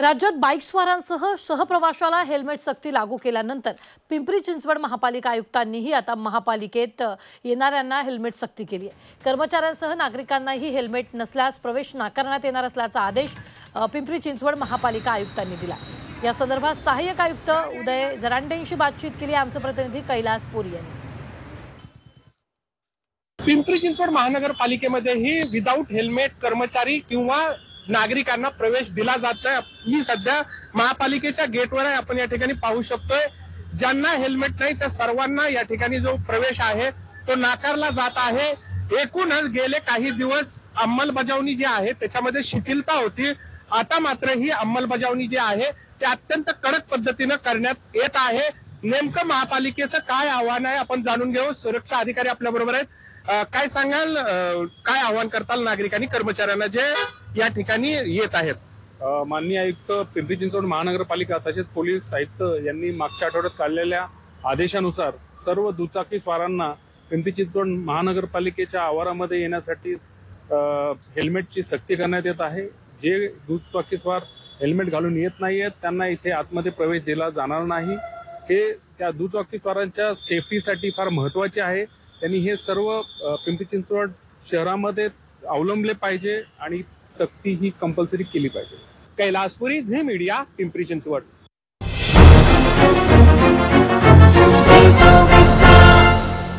राज्यात बाईकस्वारांसह सहप्रवाशाला हेल्मेट सक्ती लागू केल्यानंतर पिंपरी चिंचवड महापालिका आयुक्तांनीही आता महापालिकेत येणाऱ्यांना हेल्मेट सक्ती केली आहे। कर्मचाऱ्यांसह नागरिकांनाही हेल्मेट नसल्यास प्रवेश नाकारण्यात येणार असल्याचा आदेश पिंपरी चिंचवड महापालिका आयुक्तांनी दिला। या संदर्भात सहाय्यक आयुक्त उदय जरांडेंशी बातचीत केली आमचे प्रतिनिधी कैलास पुरी यांनी। पिंपरी चिंचवड महानगरपालिकेमध्ये ही विदाऊट हेल्मेट कर्मचारी किंवा नागरिकांना प्रवेश दिला जात नाही। मी सध्या महापालिकेच्या गेटवर आहे, आपण या ठिकाणी पाहू शकतोय। ज्यांना हेल्मेट नाही त्या सर्वांना या ठिकाणी जो प्रवेश आहे तो नाकारला जात आहे। एकूणच गेले काही दिवस अंमलबजावणी जी आहे त्याच्यामध्ये शिथिलता होती, आता मात्र ही अंमलबजावणी जी आहे ते अत्यंत कडक पद्धतीने करण्यात येत आहे। नेमकं महापालिकेचं काय आव्हान आहे आपण जाणून घेऊ। सुरक्षा अधिकारी आपल्या बरोबर आहेत, काय सांगाल, काय आव्हान करताल नागरिकांनी कर्मचाऱ्यांना जे या ठिकाणी येत आहेत? माननीय आयुक्त पिंपरी चिंचवड महानगरपालिका तसेच पोलीस आयुक्त यांनी मागच्या आठवड्यात काढलेल्या आदेशानुसार सर्व दुचाकी स्वारांना पिंपरी चिंचवड महानगरपालिकेच्या आवारामध्ये येण्यासाठी हेल्मेटची सक्ती करण्यात येत आहे। जे दुचाकी स्वार हेल्मेट घालून येत नाहीयेत त्यांना इथे आतमध्ये प्रवेश दिला जाणार नाही। हे त्या दुचाकी स्वारांच्या सेफ्टीसाठी फार महत्त्वाचे आहे। त्यांनी हे सर्व पिंपरी चिंचवड शहरामध्ये अवलंबले पाहिजे आणि सक्ती ही कंपल्सरी केली पाहिजे। कैलास पुरी, झी मीडिया, पिंपरी चिंचवड।